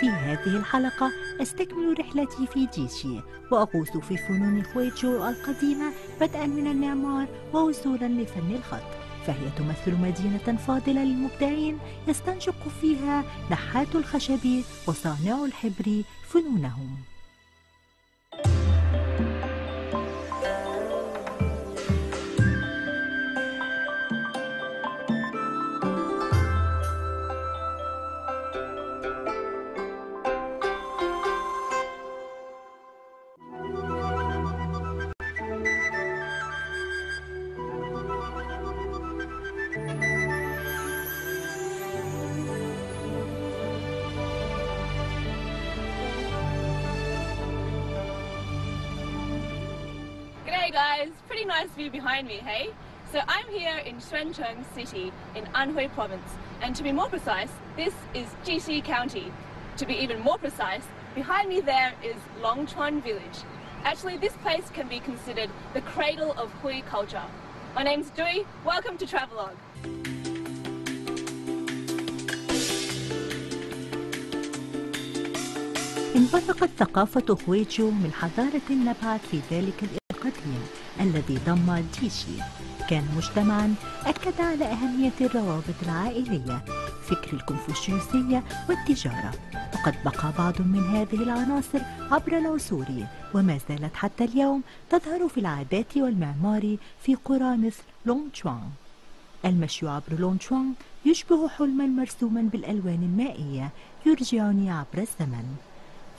في هذه الحلقة أستكمل رحلتي في جيشي وأغوص في فنون خويتشو القديمة بدءا من المعمار ووصولا لفن الخط، فهي تمثل مدينة فاضلة للمبدعين يستنشق فيها نحات الخشب وصانع الحبر فنونهم. G'day guys, pretty nice view behind me, hey? So I'm here in Xuancheng City in Anhui Province, and to be more precise, this is Jishi County. To be even more precise, behind me there is Longchuan Village. Actually, this place can be considered the cradle of Hui culture. My name's Dui, welcome to Travelog. انبثقت ثقافة خويتشو من حضارة نبعت في ذلك القديم الذي ضم جيشي. كان مجتمعا أكد على أهمية الروابط العائلية، فكر الكونفوشيوسية والتجارة، وقد بقى بعض من هذه العناصر عبر العصور وما زالت حتى اليوم تظهر في العادات والمعمار في قرى مثل لونغتشوان. المشي عبر لونغتشوان يشبه حلما مرسوما بالألوان المائية يرجعني عبر الزمن.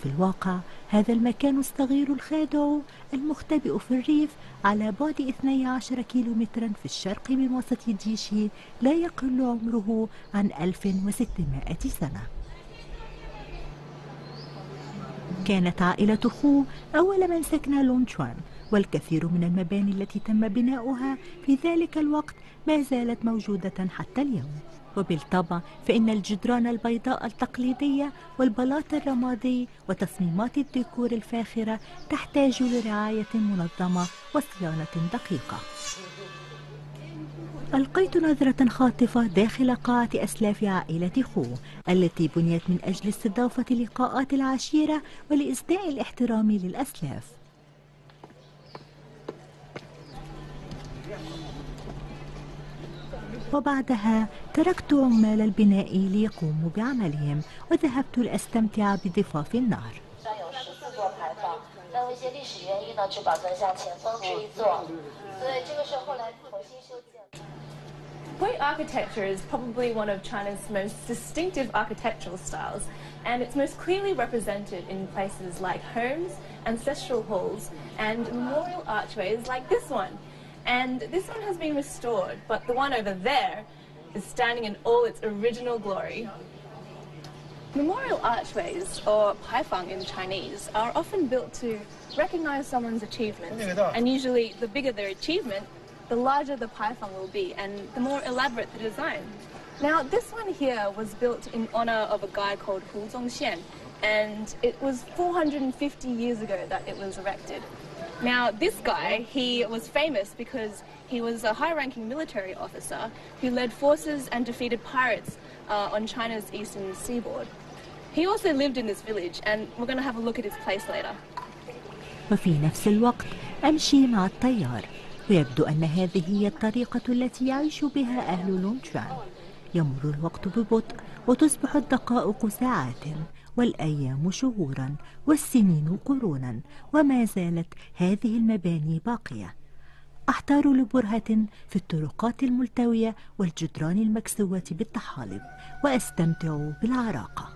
في الواقع هذا المكان الصغير الخادع المختبئ في الريف على بعد 12 كيلومترا في الشرق من وسط جيشي لا يقل عمره عن 1600 سنة. كانت عائلة خو أول من سكن لونغتشوان، والكثير من المباني التي تم بناؤها في ذلك الوقت ما زالت موجودة حتى اليوم. وبالطبع فإن الجدران البيضاء التقليدية والبلاط الرمادي وتصميمات الديكور الفاخرة تحتاج لرعاية منظمة وصيانة دقيقة. ألقيت نظرة خاطفة داخل قاعة أسلاف عائلة خو التي بنيت من أجل استضافة لقاءات العشيرة ولإسداء الاحترام للأسلاف. وبعدها تركت عمال البناء ليقوموا بعملهم وذهبت لأستمتع بضفاف النهر. Hui architecture is probably one of China's most distinctive architectural styles, and it's most clearly represented in places like homes, ancestral halls, and memorial archways like this one. And this one has been restored, but the one over there is standing in all its original glory. Memorial archways, or paifang in Chinese, are often built to recognize someone's achievements, and usually the bigger their achievement, the larger the paifang will be and the more elaborate the design. Now this one here was built in honor of a guy called Hu Zongxian, and it was 450 years ago that it was erected. Now this guy, he was famous because he was a high-ranking military officer who led forces and defeated pirates on China's eastern seaboard. He also lived in this village, and we're going to have a look at his place later. وفي نفس الوقت أمشي مع التيار، ويبدو أن هذه هي الطريقة التي يعيش بها أهل لونغتشوان. يمر الوقت ببطء وتصبح الدقائق ساعات والأيام شهورا والسنين قرونا، وما زالت هذه المباني باقية. أحتار لبرهة في الطرقات الملتوية والجدران المكسوة بالطحالب وأستمتع بالعراقة.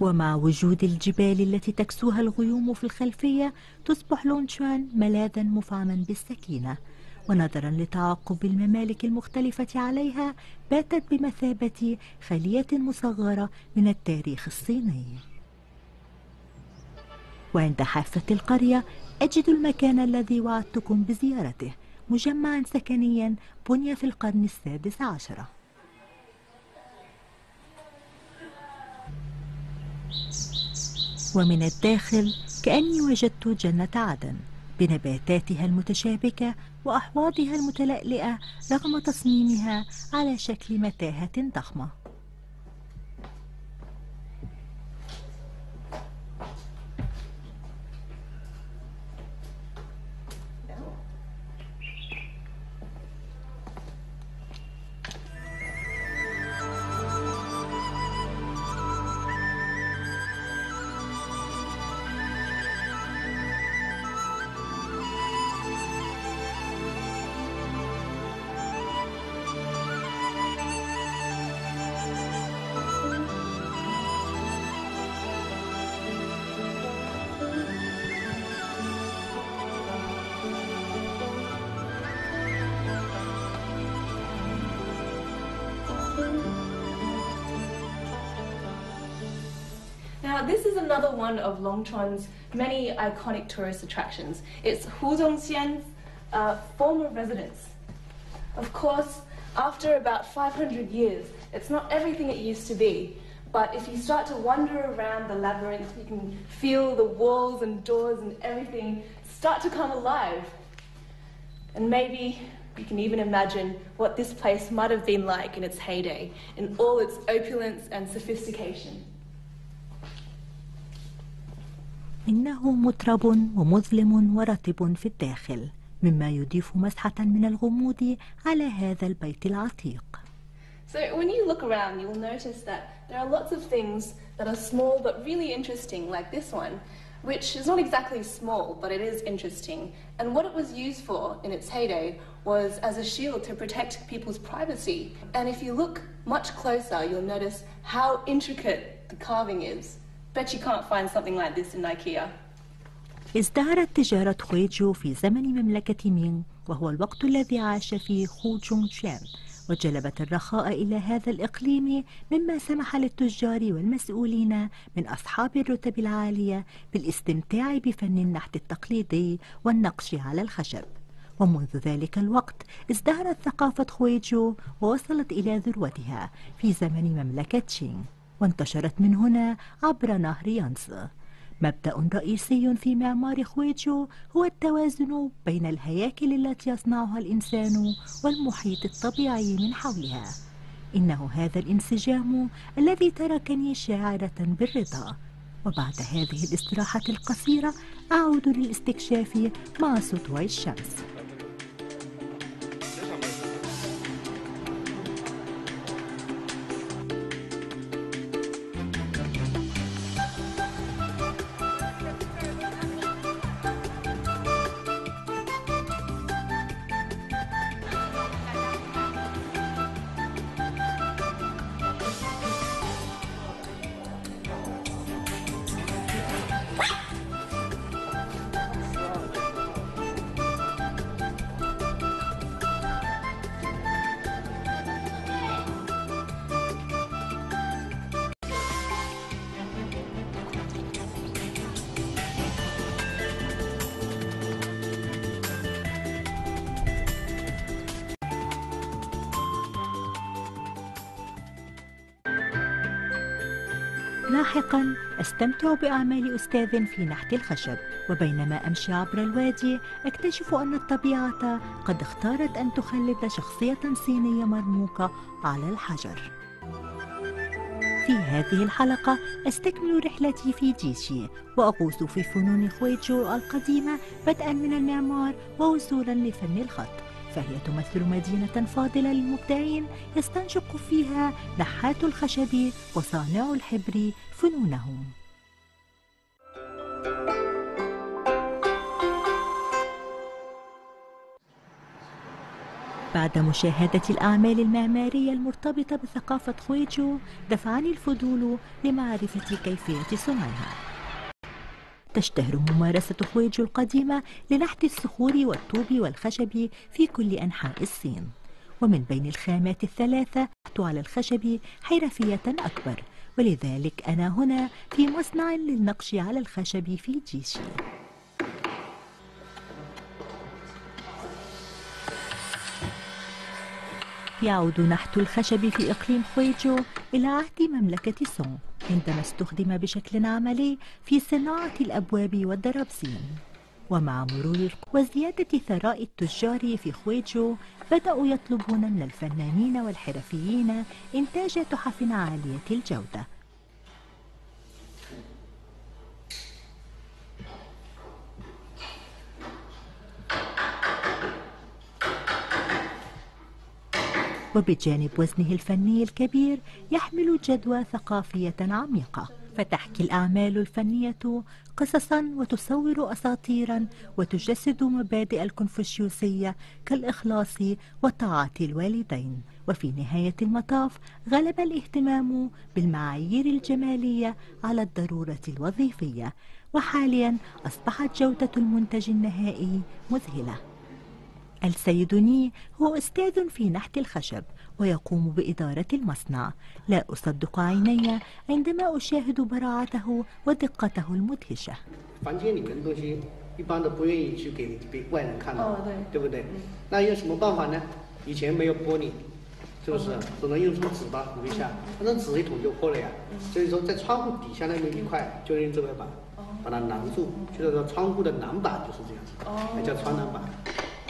ومع وجود الجبال التي تكسوها الغيوم في الخلفية تصبح لونغتشوان ملاذا مفعما بالسكينة، ونظرا لتعاقب الممالك المختلفة عليها باتت بمثابة خلية مصغرة من التاريخ الصيني. وعند حافة القرية أجد المكان الذي وعدتكم بزيارته، مجمعا سكنيا بني في القرن السادس عشر. ومن الداخل كأني وجدت جنة عدن بنباتاتها المتشابكة وأحواضها المتلألئة رغم تصميمها على شكل متاهة ضخمة. Now this is another one of Longchuan's many iconic tourist attractions. It's Huzhongxian's former residence. Of course, after about 500 years, it's not everything it used to be. But if you start to wander around the labyrinth, you can feel the walls and doors and everything start to come alive. And maybe you can even imagine what this place might have been like in its heyday, in all its opulence and sophistication. إنه مطرب ومظلم ورطب في الداخل، مما يضيف مسحة من الغموض على هذا البيت العتيق. So when you look around, you'll notice that there are lots of things that are small but really interesting, like this one, which is not exactly small, but it is interesting. And what it was used for in its heyday was as a shield to protect people's privacy. And if you look much closer, you'll notice how intricate the carving is. Bet you can't find something like this in IKEA. ازدهرت تجارة خويجو في زمن مملكة مينغ، وهو الوقت الذي عاش فيه خو جونغشان، وجلبت الرخاء إلى هذا الإقليم، مما سمح للتجار والمسؤولين من أصحاب الرتب العالية بالاستمتاع بفن النحت التقليدي والنقش على الخشب. ومنذ ذلك الوقت ازدهرت ثقافة خويجو ووصلت إلى ذروتها في زمن مملكة تشينغ، وانتشرت من هنا عبر نهر يانسي. مبدأ رئيسي في معمار خويجو هو التوازن بين الهياكل التي يصنعها الإنسان والمحيط الطبيعي من حولها. إنه هذا الانسجام الذي تركني شاعرة بالرضا. وبعد هذه الاستراحة القصيرة أعود للاستكشاف مع سطوع الشمس. لاحقا أستمتع بأعمال أستاذ في نحت الخشب، وبينما أمشي عبر الوادي أكتشف أن الطبيعة قد اختارت أن تخلد شخصية صينية مرموقة على الحجر. في هذه الحلقة أستكمل رحلتي في جيشي وأغوص في فنون خويجو القديمة، بدءا من المعمار ووصولا لفن الخط، فهي تمثل مدينة فاضلة للمبدعين يستنشق فيها نحات الخشب وصانع الحبر فنونهم. بعد مشاهدة الأعمال المعمارية المرتبطة بثقافة خويجو دفعني الفضول لمعرفة كيفية صنعها. تشتهر ممارسة خويجو القديمة لنحت الصخور والطوب والخشب في كل أنحاء الصين، ومن بين الخامات الثلاثة على الخشب حرفية أكبر، ولذلك أنا هنا في مصنع للنقش على الخشب في جيشي. يعود نحت الخشب في إقليم خويجو إلى عهد مملكة سونغ، عندما استخدم بشكل عملي في صناعة الأبواب والدرابزين. ومع مرور وزيادة ثراء التجار في خويجو بدأوا يطلبون من الفنانين والحرفيين إنتاج تحف عالية الجودة. وبجانب وزنه الفني الكبير يحمل جدوى ثقافية عميقة، فتحكي الأعمال الفنية قصصا وتصور أساطيرا وتجسد مبادئ الكونفوشيوسية كالإخلاص وطاعة الوالدين. وفي نهاية المطاف غلب الاهتمام بالمعايير الجمالية على الضرورة الوظيفية، وحاليا أصبحت جودة المنتج النهائي مذهلة. السيدوني هو أستاذ في نحت الخشب ويقوم بإدارة المصنع. لا أصدق عيني عندما أشاهد براعته ودقته المدهشة.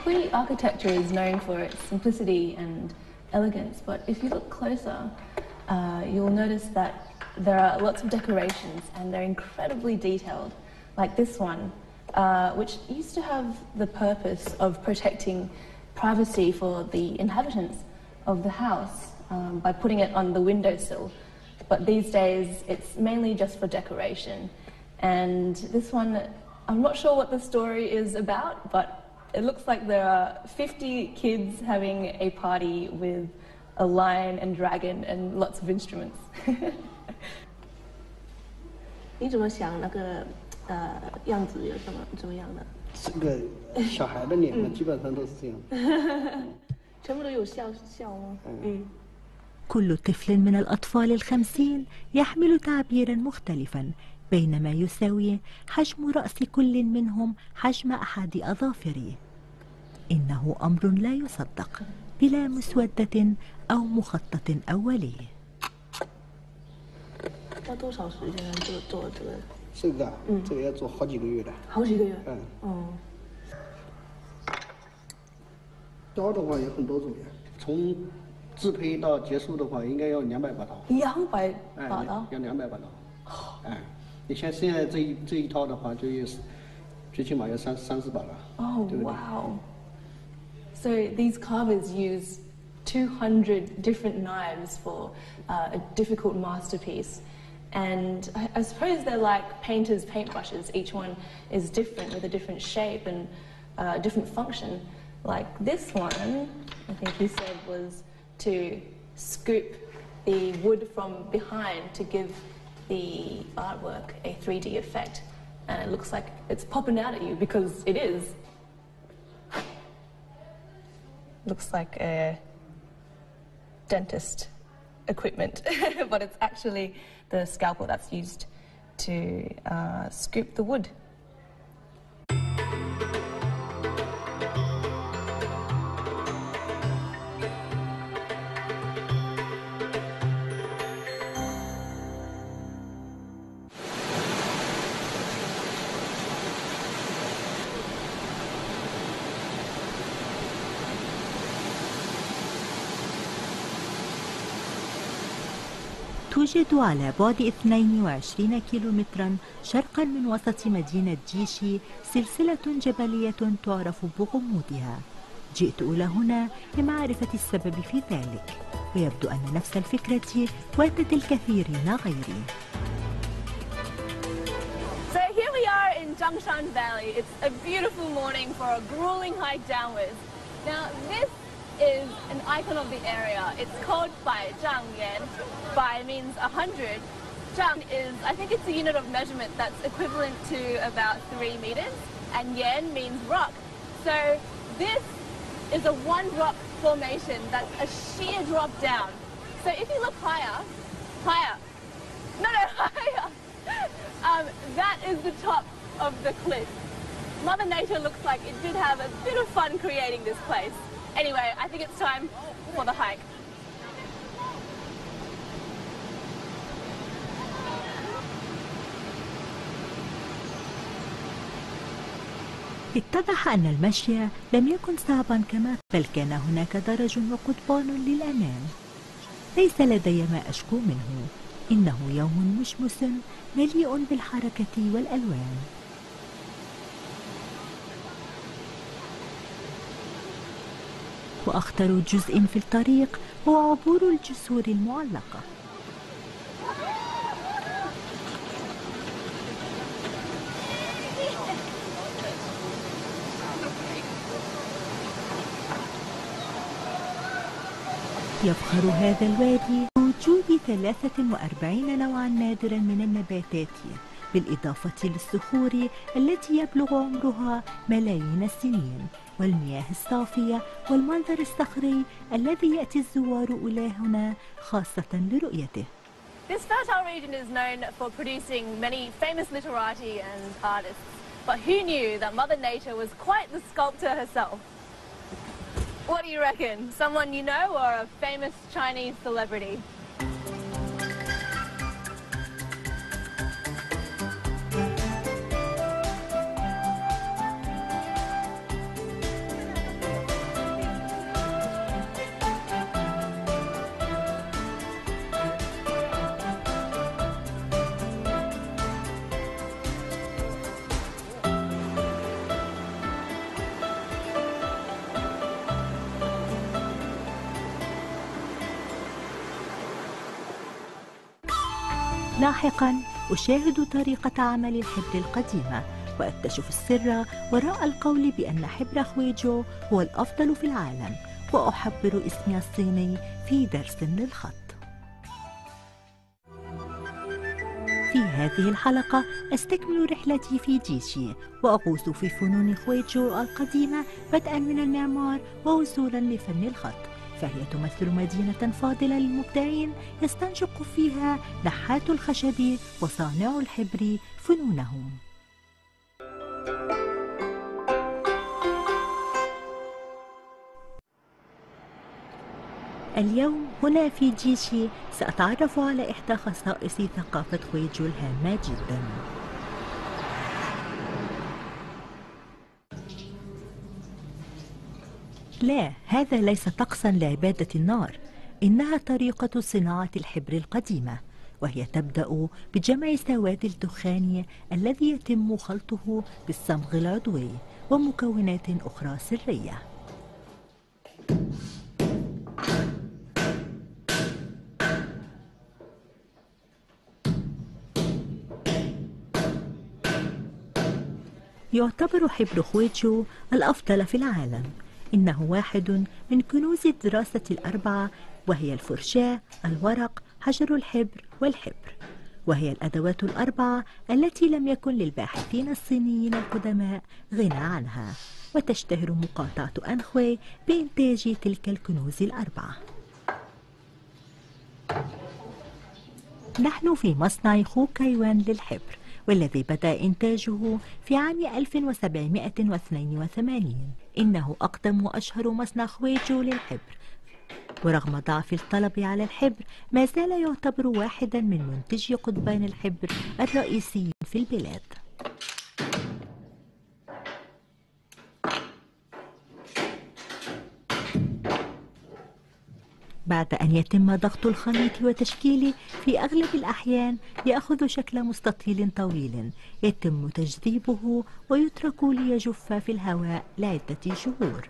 Hui architecture is known for its simplicity and elegance, but if you look closer, you'll notice that there are lots of decorations and they're incredibly detailed, like this one, which used to have the purpose of protecting privacy for the inhabitants of the house by putting it on the windowsill. But these days, it's mainly just for decoration. And this one, I'm not sure what the story is about, but it looks like there are 50 kids having a party with a lion and dragon and lots of instruments. 你怎么想那个样子有怎么样的？这个小孩的脸嘛，基本上都是这样。全部都有笑吗？嗯。 كل طفل من الأطفال ال50 يحمل تعبيرا مختلفا، بينما يساوي حجم رأس كل منهم حجم أحد أظافره. إنه أمر لا يصدق بلا مسودة أو مخطط أولي. 花多少时间做这个？这个这个要做好几个月的。好几个月。哦。刀的话有很多种呀，从制胚到结束的话，应该要200把刀。200把刀？要200把刀。你像现在这一套的话，就有最起码要30把了。Oh wow! So these carvers use 200 different knives for a difficult masterpiece, and I suppose they're like painters' paintbrushes. Each one is different with a different shape and different function. Like this one, I think he said was to scoop the wood from behind to give the artwork a 3D effect, and it looks like it's popping out at you because it is. Looks like a dentist equipment, but it's actually the scalpel that's used to scoop the wood. توجد على بعد 22 كيلومترا شرقا من وسط مدينة جيشي سلسلة جبلية تعرف بغموضها. جئت إلى هنا لمعرفة السبب في ذلك، ويبدو أن نفس الفكرة واتت الكثيرين غيري. So here we are in Zhangshan Valley. It's a beautiful morning for a grueling hike downwards. Now this is an icon of the area. It's called Bai Zhang Yan. Bai means 100. Zhang is, I think it's a unit of measurement that's equivalent to about 3 meters, and Yan means rock. So this is a one rock formation that's a sheer drop down. So if you look higher, higher, that is the top of the cliff. Mother Nature looks like it did have a bit of fun creating this place. Anyway, I think it's time for the hike. اتضح أن المشي لم يكن صعبا كما، بل كان هناك درج وقضبان للأمان. ليس لدي ما أشكو منه، إنه يوم مشمس مليء بالحركة والألوان. وأخطر جزء في الطريق هو عبور الجسور المعلقة. يفخر هذا الوادي بوجود 43 نوعا نادرا من النباتات، بالإضافة للصخور التي يبلغ عمرها ملايين السنين، والمياه الصافية والمنظر الصخري الذي يأتي الزوار إلى هنا خاصة لرؤيته. This fertile region is known for producing many famous literati and artists. But who knew that Mother Nature was quite the sculptor herself? What do you reckon? Someone you know or a famous Chinese celebrity? لاحقاً أشاهد طريقة عمل الحبر القديمة وأكتشف السر وراء القول بأن حبر خويجو هو الأفضل في العالم، وأحبر اسمي الصيني في درس للخط. في هذه الحلقة أستكمل رحلتي في جيشي وأغوص في فنون خويجو القديمة بدءاً من المعمار ووصولاً لفن الخط، فهي تمثل مدينة فاضلة للمبدعين يستنشق فيها نحات الخشب وصانع الحبر فنونهم. اليوم هنا في جيشي سأتعرف على إحدى خصائص ثقافة خويجو الهامة جدا. لا، هذا ليس طقسا لعبادة النار، إنها طريقة صناعة الحبر القديمة، وهي تبدأ بجمع سواد الدخان الذي يتم خلطه بالصمغ العضوي ومكونات أخرى سرية. يعتبر حبر خويجو الأفضل في العالم، إنه واحد من كنوز الدراسة الأربعة، وهي الفرشاة، الورق، حجر الحبر والحبر، وهي الأدوات الأربعة التي لم يكن للباحثين الصينيين القدماء غنى عنها، وتشتهر مقاطعة آنهوي بإنتاج تلك الكنوز الأربعة. نحن في مصنع خوكايوان للحبر، والذي بدأ إنتاجه في عام 1782. إنه أقدم وأشهر مصنع خويجو للحبر، ورغم ضعف الطلب على الحبر ما زال يعتبر واحدا من منتجي قضبان الحبر الرئيسيين في البلاد. بعد أن يتم ضغط الخليط وتشكيله في أغلب الأحيان يأخذ شكل مستطيل طويل يتم تجذيبه ويترك ليجف في الهواء لعدة شهور.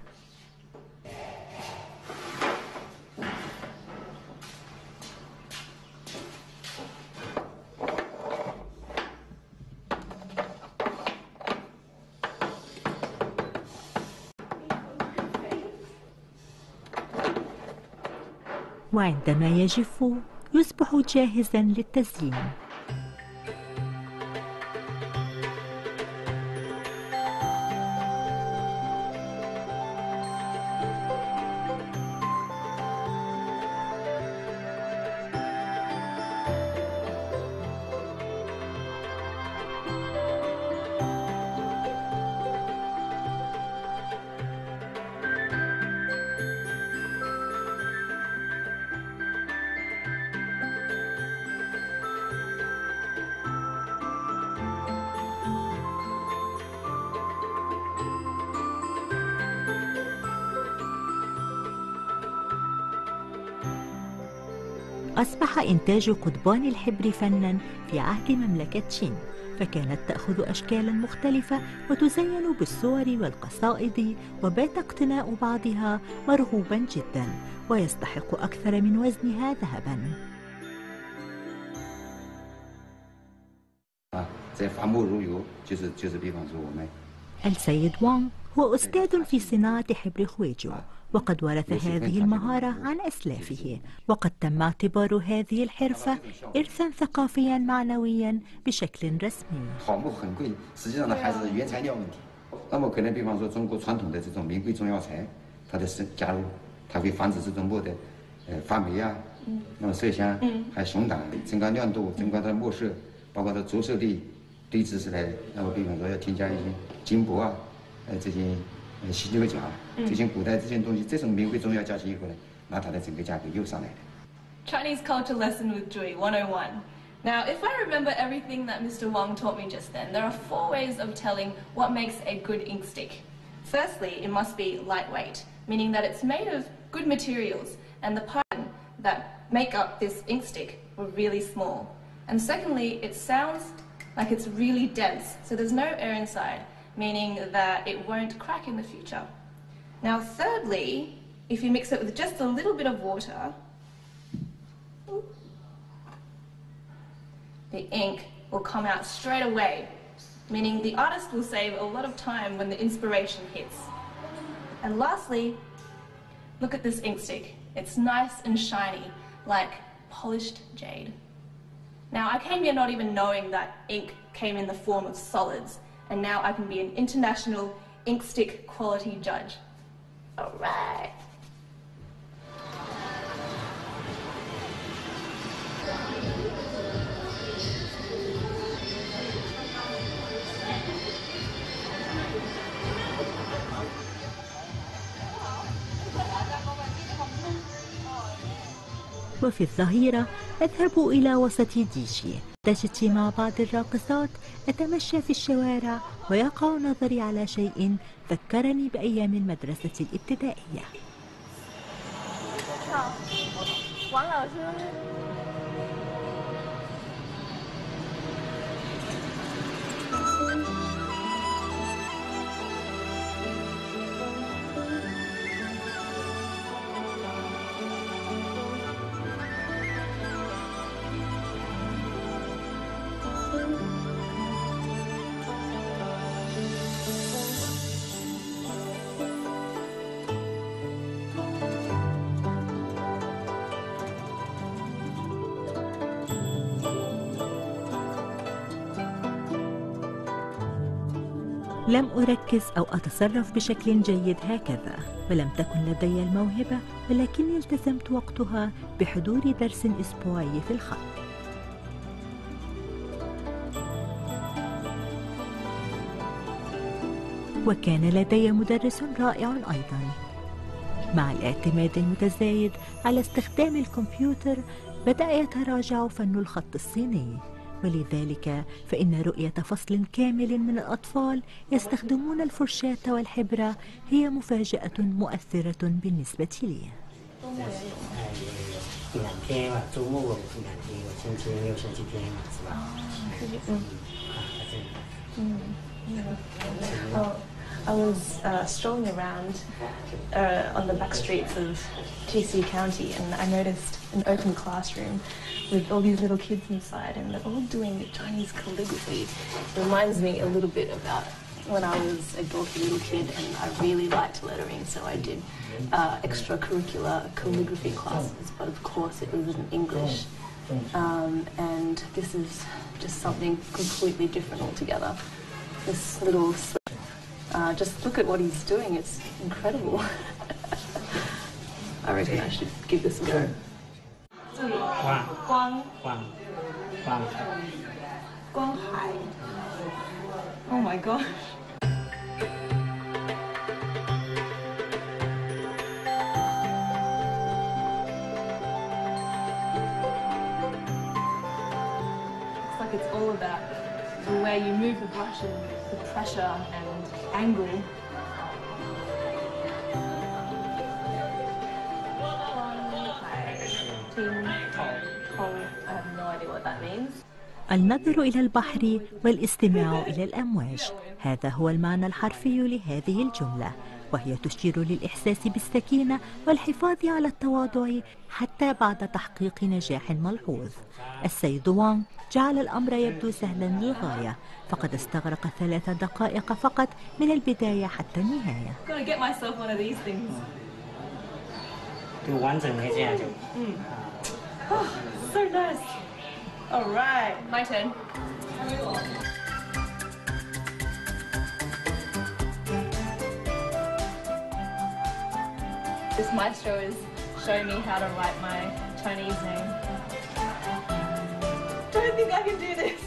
وعندما يجف يصبح جاهزا للتزيين. أصبح إنتاج قضبان الحبر فناً في عهد مملكة شين، فكانت تأخذ أشكالاً مختلفة وتزين بالصور والقصائد، وبات اقتناء بعضها مرغوباً جداً ويستحق أكثر من وزنها ذهباً. السيد وانغ هو أستاذ في صناعة حبر خويجو، وقد ورث هذه المهارة عن أسلافه، وقد تم اعتبار هذه الحرفة إرثا ثقافيا معنويا بشكل رسمي. 好木很贵，实际上呢还是原材料问题。那么可能比方说中国传统的这种名贵中药材，它的加入，它会防止这种木的发霉啊，那么麝香，还有熊胆，增高亮度，增高它的墨色，包括它着色的对姿势来。那么比方说要添加一些金箔啊，这些犀牛角，这些古代这些东西，这种名贵中药加起以后呢，那它的整个价格又上来了。Chinese culture lesson with Joy 101. Now, if I remember everything that Mr. Wong taught me just then, there are 4 ways of telling what makes a good ink stick. Firstly, it must be lightweight, meaning that it's made of good materials and the parts that make up this ink stick were really small. And secondly, it sounds like it's really dense, so there's no air inside, meaning that it won't crack in the future. Now, thirdly, if you mix it with just a little bit of water, the ink will come out straight away, meaning the artist will save a lot of time when the inspiration hits. And lastly, look at this ink stick. It's nice and shiny, like polished jade. Now, I came here not even knowing that ink came in the form of solids, and now I can be an international ink stick quality judge. All right. وفي الظهيرة أذهب إلى وسط ديشي، ألتقي مع بعض الراقصات، أتمشى في الشوارع، ويقع نظري على شيء ذكرني بأيام المدرسة الابتدائية. لم أركز أو أتصرف بشكل جيد هكذا، ولم تكن لدي الموهبة، ولكني التزمت وقتها بحضور درس أسبوعي في الخط. وكان لدي مدرس رائع أيضا. مع الاعتماد المتزايد على استخدام الكمبيوتر، بدأ يتراجع فن الخط الصيني، ولذلك فإن رؤية فصل كامل من الأطفال يستخدمون الفرشاة والحبرة هي مفاجأة مؤثرة بالنسبة لي. I was strolling around on the back streets of TC County, and I noticed an open classroom with all these little kids inside, and they're all doing Chinese calligraphy. It reminds me a little bit about when I was a dorky little kid and I really liked lettering, so I did extracurricular calligraphy classes, but of course it was in English. And this is just something completely different altogether. This little just look at what he's doing, it's incredible. I reckon I should give this a go. Guanghai. Oh my gosh. Looks like it's all about the way you move the brush and the pressure and angle. I have no idea what that means. النظر إلى البحر والاستماع إلى الأمواج، هذا هو المعنى الحرفي لهذه الجملة. وهي تشير للإحساس بالسكينة والحفاظ على التواضع حتى بعد تحقيق نجاح ملحوظ. السيد وانغ جعل الأمر يبدو سهلا للغاية، فقد استغرق 3 دقائق فقط من البداية حتى النهاية. So nice. All right, my turn. This maestro is showing me how to write my Chinese name. Don't think I can do this.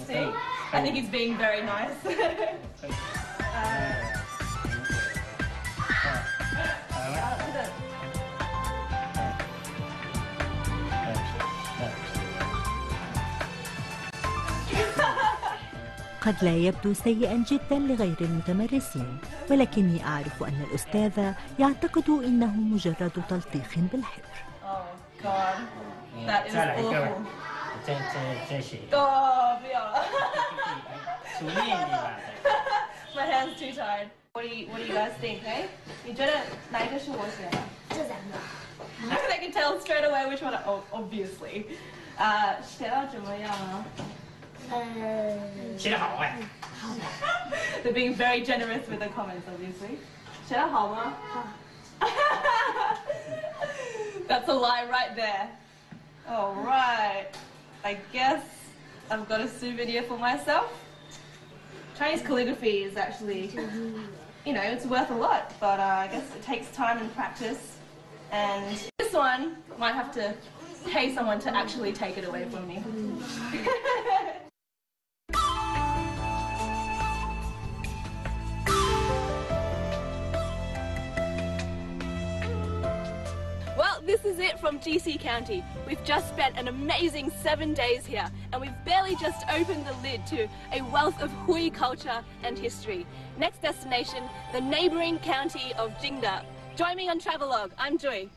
See, I think he's being very nice. قد لا يبدو سيئا جدا لغير المتمرسين، ولكني أعرف أن الأستاذ يعتقد إنه مجرد تلطيخ بالحبر. Oh God, that is awful. My hand's too tired. What do you guys think, hey? 你觉得哪一个是我写的？这2个。I can tell straight away which one. Oh, obviously. 写到怎么样啊？写得好哎。They're being very generous with the comments, obviously. 写得好吗？好。That's a lie right there. All right. I guess I've got a souvenir for myself. Chinese calligraphy is actually, you know, it's worth a lot, but I guess it takes time and practice. And this one might have to pay someone to actually take it away from me. Well, this is it from GC County. We've just spent an amazing 7 days here, and we've barely just opened the lid to a wealth of Hui culture and history. Next destination, the neighbouring county of Jingda. Join me on Travelogue. I'm Joy.